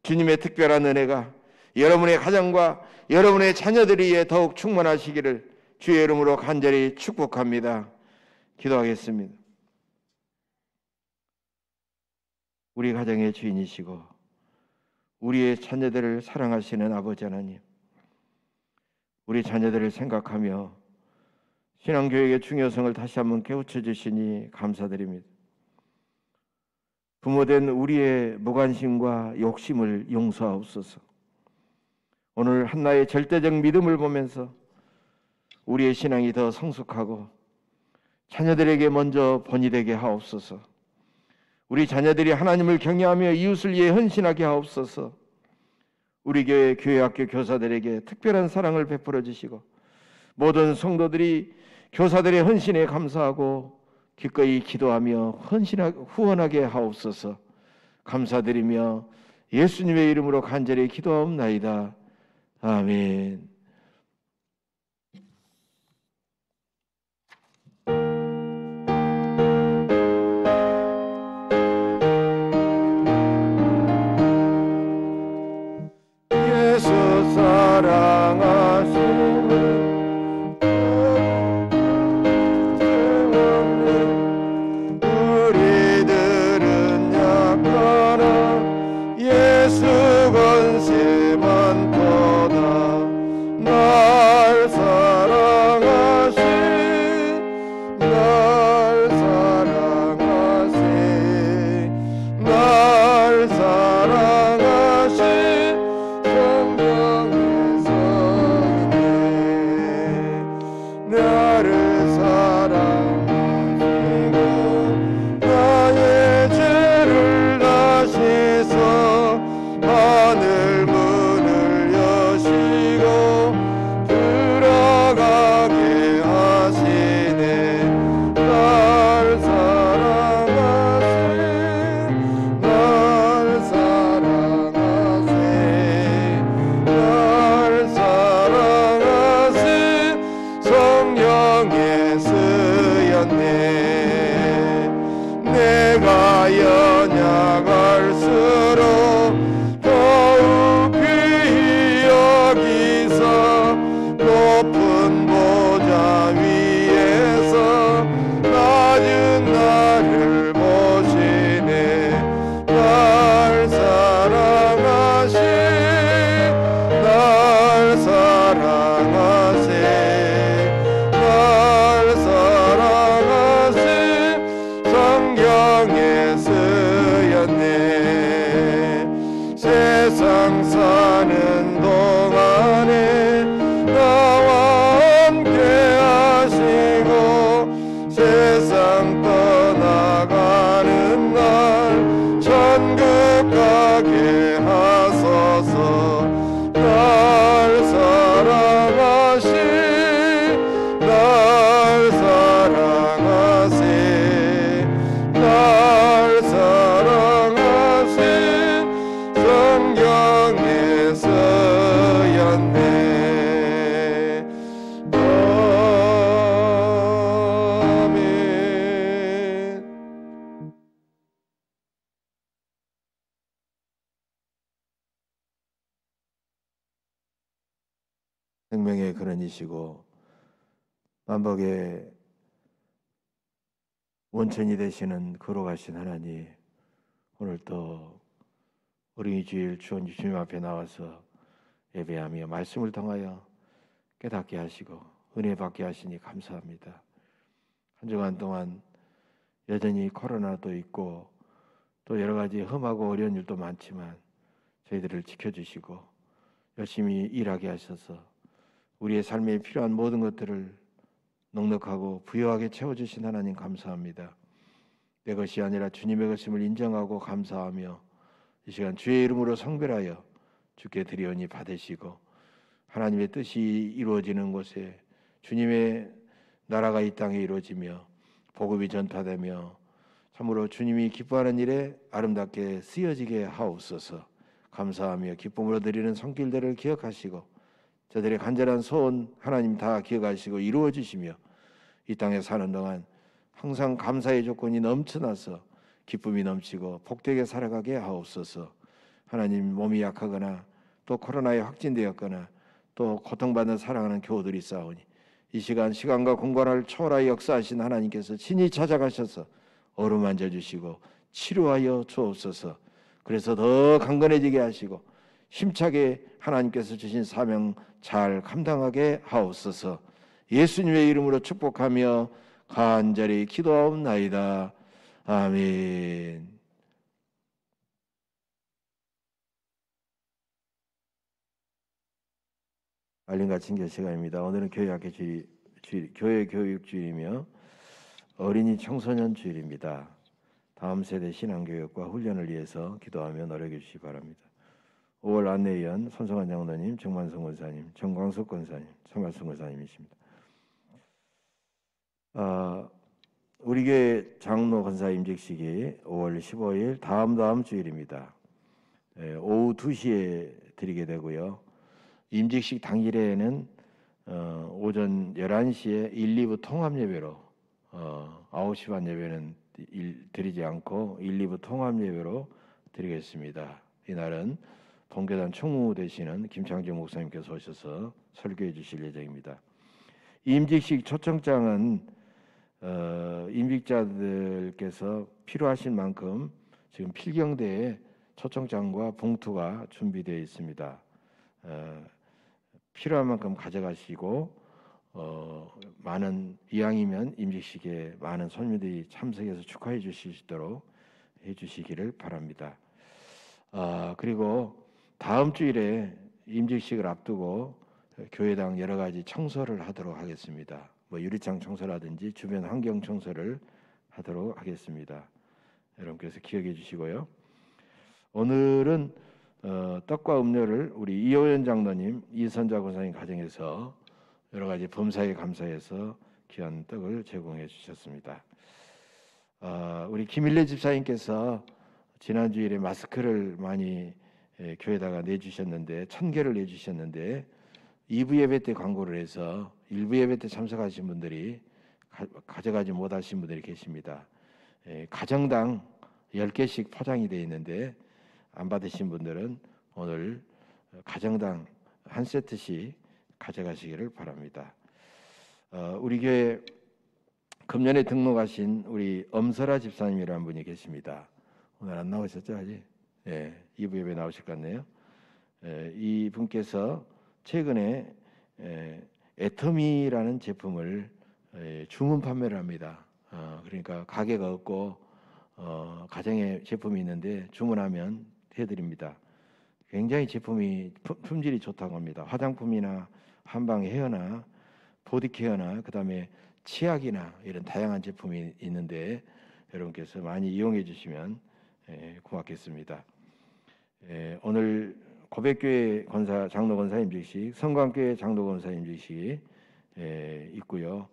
Speaker 1: 주님의 특별한 은혜가 여러분의 가정과 여러분의 자녀들이 더욱 충만하시기를 주의 이름으로 간절히 축복합니다. 기도하겠습니다. 우리 가정의 주인이시고 우리의 자녀들을 사랑하시는 아버지 하나님, 우리 자녀들을 생각하며 신앙교육의 중요성을 다시 한번 깨우쳐 주시니 감사드립니다. 부모된 우리의 무관심과 욕심을 용서하옵소서. 오늘 한나의 절대적 믿음을 보면서 우리의 신앙이 더 성숙하고 자녀들에게 먼저 본이 되게 하옵소서. 우리 자녀들이 하나님을 경외하며 이웃을 위해 헌신하게 하옵소서. 우리 교회 교회학교 교사들에게 특별한 사랑을 베풀어 주시고 모든 성도들이 교사들의 헌신에 감사하고 기꺼이 기도하며 후원하게 하옵소서. 감사드리며 예수님의 이름으로 간절히 기도하옵나이다. 아멘. 예수 사랑하시는 우리들은 약하나 예수 권세 많도다. 생명의 근원이시고 만복의 원천이 되시는 거룩하신 하나님, 오늘 또 어린이 주일 주님 앞에 나와서 예배하며 말씀을 통하여 깨닫게 하시고 은혜 받게 하시니 감사합니다. 한 주간 동안 여전히 코로나도 있고 또 여러 가지 험하고 어려운 일도 많지만 저희들을 지켜주시고 열심히 일하게 하셔서 우리의 삶에 필요한 모든 것들을 넉넉하고 부유하게 채워주신 하나님 감사합니다. 내 것이 아니라 주님의 것임을 인정하고 감사하며 이 시간 주의 이름으로 성별하여 주께 드리오니 받으시고 하나님의 뜻이 이루어지는 곳에 주님의 나라가 이 땅에 이루어지며 복음이 전파되며 참으로 주님이 기뻐하는 일에 아름답게 쓰여지게 하옵소서. 감사하며 기쁨으로 드리는 손길들을 기억하시고 저들의 간절한 소원 하나님 다 기억하시고 이루어 주시며 이 땅에 사는 동안 항상 감사의 조건이 넘쳐나서 기쁨이 넘치고 복되게 살아가게 하옵소서. 하나님, 몸이 약하거나 또 코로나에 확진되었거나 또 고통받는 살아가는 교우들이 있사오니 이 시간과 공간을 초월하여 역사하신 하나님께서 친히 찾아가셔서 어루만져 주시고 치료하여 주옵소서. 그래서 더 강건해지게 하시고 힘차게 하나님께서 주신 사명 잘 감당하게 하옵소서. 예수님의 이름으로 축복하며 간절히 기도하옵나이다. 아멘. 알림과 친교 시간입니다. 오늘은 교회 교육 주일이며 어린이 청소년 주일입니다. 다음 세대 신앙교육과 훈련을 위해서 기도하며 노력해 주시기 바랍니다. 5월 안내위원 손성환 장로님, 정만성 권사님, 정광석 권사님, 서말성 권사님이십니다. 우리 교회 장로 권사 임직식이 5월 15일 다음 주일입니다. 오후 2시에 드리게 되고요. 임직식 당일에는 오전 11시에 1, 2부 통합 예배로 9시 반 예배는 드리지 않고 1, 2부 통합 예배로 드리겠습니다. 이날은 본교단 총무 되시는 김창재 목사님께서 오셔서 설교해 주실 예정입니다. 임직식 초청장은 임직자들께서 필요하신 만큼 지금 필경대에 초청장과 봉투가 준비되어 있습니다. 필요한 만큼 가져가시고 많은 이왕이면 임직식에 많은 손님들이 참석해서 축하해 주실 수 있도록 해주시기를 바랍니다. 그리고 다음 주일에 임직식을 앞두고 교회당 여러 가지 청소를 하도록 하겠습니다. 유리창 청소라든지 주변 환경 청소를 하도록 하겠습니다. 여러분께서 기억해 주시고요. 오늘은 떡과 음료를 우리 이호연 장로님, 이선자 권사님 가정에서 여러 가지 범사에 감사해서 귀한 떡을 제공해 주셨습니다. 우리 김일래 집사님께서 지난 주일에 마스크를 많이 교회다가 내주셨는데 1000개를 내주셨는데 2부 예배 때 광고를 해서 1부 예배 때 참석하신 분들이 가져가지 못하신 분들이 계십니다. 가정당 10개씩 포장이 되어 있는데 안 받으신 분들은 오늘 가정당 한 세트씩 가져가시기를 바랍니다. 우리 교회 금년에 등록하신 우리 엄설아 집사님이라는 분이 계십니다. 오늘 안 나오셨죠 아직? 2부 예배 나오실 것 같네요. 이 분께서 최근에 애터미라는 제품을 주문 판매를 합니다. 그러니까 가게가 없고 가정에 제품이 있는데 주문하면 해드립니다. 굉장히 제품이 품질이 좋다고 합니다. 화장품이나 한방 헤어나 보디케어나 그다음에 치약이나 이런 다양한 제품이 있는데 여러분께서 많이 이용해 주시면 고맙겠습니다. 오늘 고백교회 권사 장로 권사 임직식, 성광교회 장로 권사 임직식이 있고요.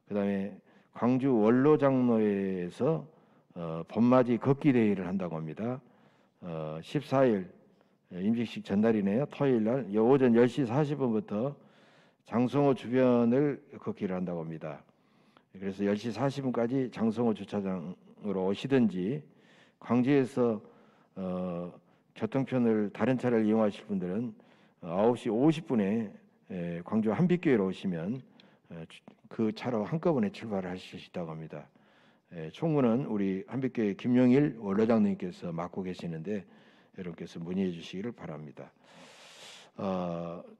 Speaker 1: 그다음에 광주 원로 장로회에서 봄맞이 걷기 대회를 한다고 합니다. 14일 임직식 전날이네요. 토요일 날 오전 10시 40분부터 장성호 주변을 걷기를 한다고 합니다. 그래서 10시 40분까지 장성호 주차장으로 오시든지 광주에서 교통편을 다른 차를 이용하실 분들은 9시 50분에 광주 한빛교회로 오시면 그 차로 한꺼번에 출발을 하실 수 있다고 합니다. 총무는 우리 한빛교회 김용일 원로장님께서 맡고 계시는데 여러분께서 문의해 주시기를 바랍니다.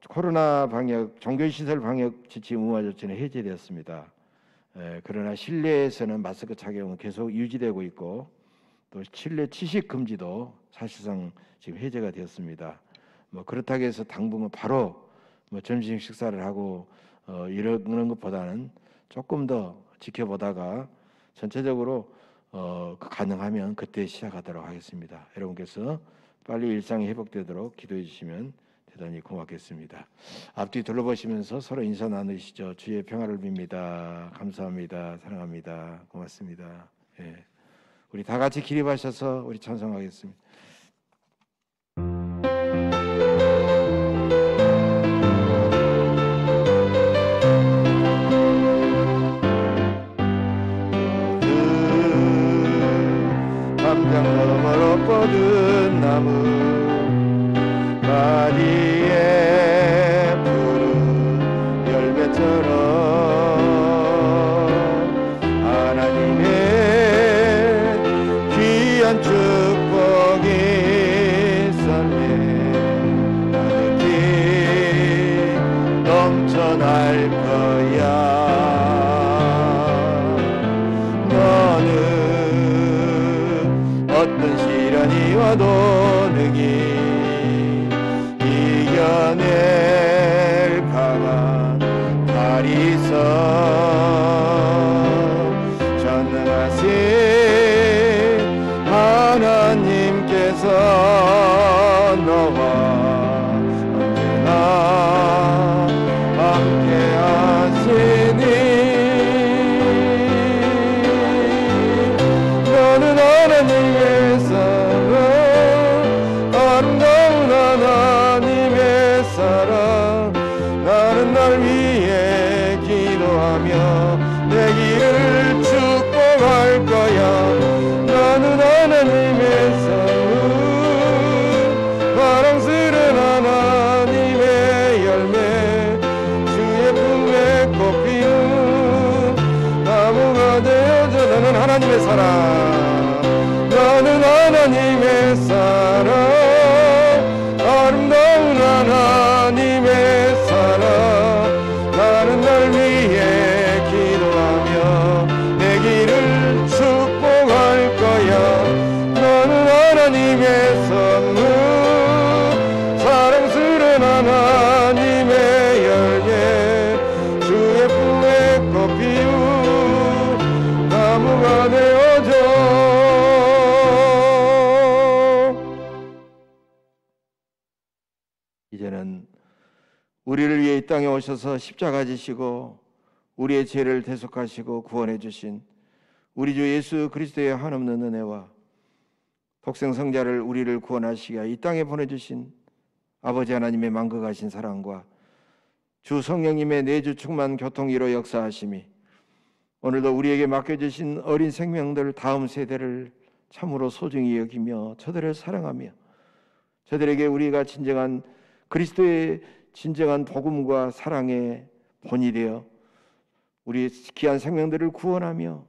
Speaker 1: 코로나 방역, 종교시설 방역 지침 의무 조치는 해제되었습니다. 그러나 실내에서는 마스크 착용은 계속 유지되고 있고 또 실내 취식 금지도 사실상 지금 해제가 되었습니다. 그렇다고 해서 당분간 바로 점심 식사를 하고 이러는 것보다는 조금 더 지켜보다가 전체적으로 가능하면 그때 시작하도록 하겠습니다. 여러분께서 빨리 일상이 회복되도록 기도해 주시면 대단히 고맙겠습니다. 앞뒤 둘러보시면서 서로 인사 나누시죠. 주의 평화를 빕니다. 감사합니다. 사랑합니다. 고맙습니다. 우리 다 같이 기립하셔서 우리 찬송하겠습니다. 담장 너머로 뻗은 나무 가지에 푸른 열매처럼 하나님의 귀한 축복이 썰매 가득히 넘쳐날 거야. 너는 어떤 시련이 와도 능히 이겨낼 강한 팔이 있어. 전능하신 하나님께서 너와 언제나 함께 하시니 너는 하나님의 사랑, 아름다운 하나님의 사랑. 나는 날 위해 기도하며 내 길을 축복할 거야. 나는 하나님의 사랑, 사랑스런 하나님의 열매, 주의 품에 꽃 피운 나무가 되어져. 나는 하나님의 사랑, 나는 하나님의 사랑, 아름다운 하나님의 사랑. 나는 날 위해 기도하며 내 길을 축복할 거야. 너는 하나님의 선물, 사랑스런 하나님의 열매, 주의 품에 꽃 피운 나무가 되어줘. 이제는 우리를 위해 이 땅에 오셔서 십자가 지시고 우리의 죄를 대속하시고 구원해 주신 우리 주 예수 그리스도의 한없는 은혜와 독생성자를 우리를 구원하시기 위해 이 땅에 보내주신 아버지 하나님의 만극하신 사랑과 주 성령님의 내주 충만 교통이로 역사하심이 오늘도 우리에게 맡겨주신 어린 생명들 다음 세대를 참으로 소중히 여기며 저들을 사랑하며 저들에게 우리가 진정한 그리스도의 진정한 복음과 사랑의 본이 되어 우리 귀한 생명들을 구원하며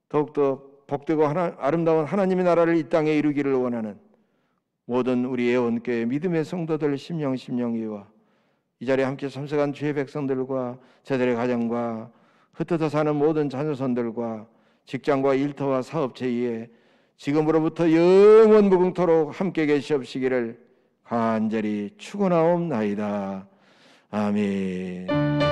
Speaker 1: 더욱더 복되고 아름다운 하나님의 나라를 이 땅에 이루기를 원하는 모든 우리 애원교회 믿음의 성도들 심령위와 이 자리에 함께 참석한 주의 백성들과 저들의 가정과 흩어져 사는 모든 자녀손들과 직장과 일터와 사업체에 지금으로부터 영원 무궁토록 함께 계시옵시기를 간절히 축원하옵나이다. 아멘.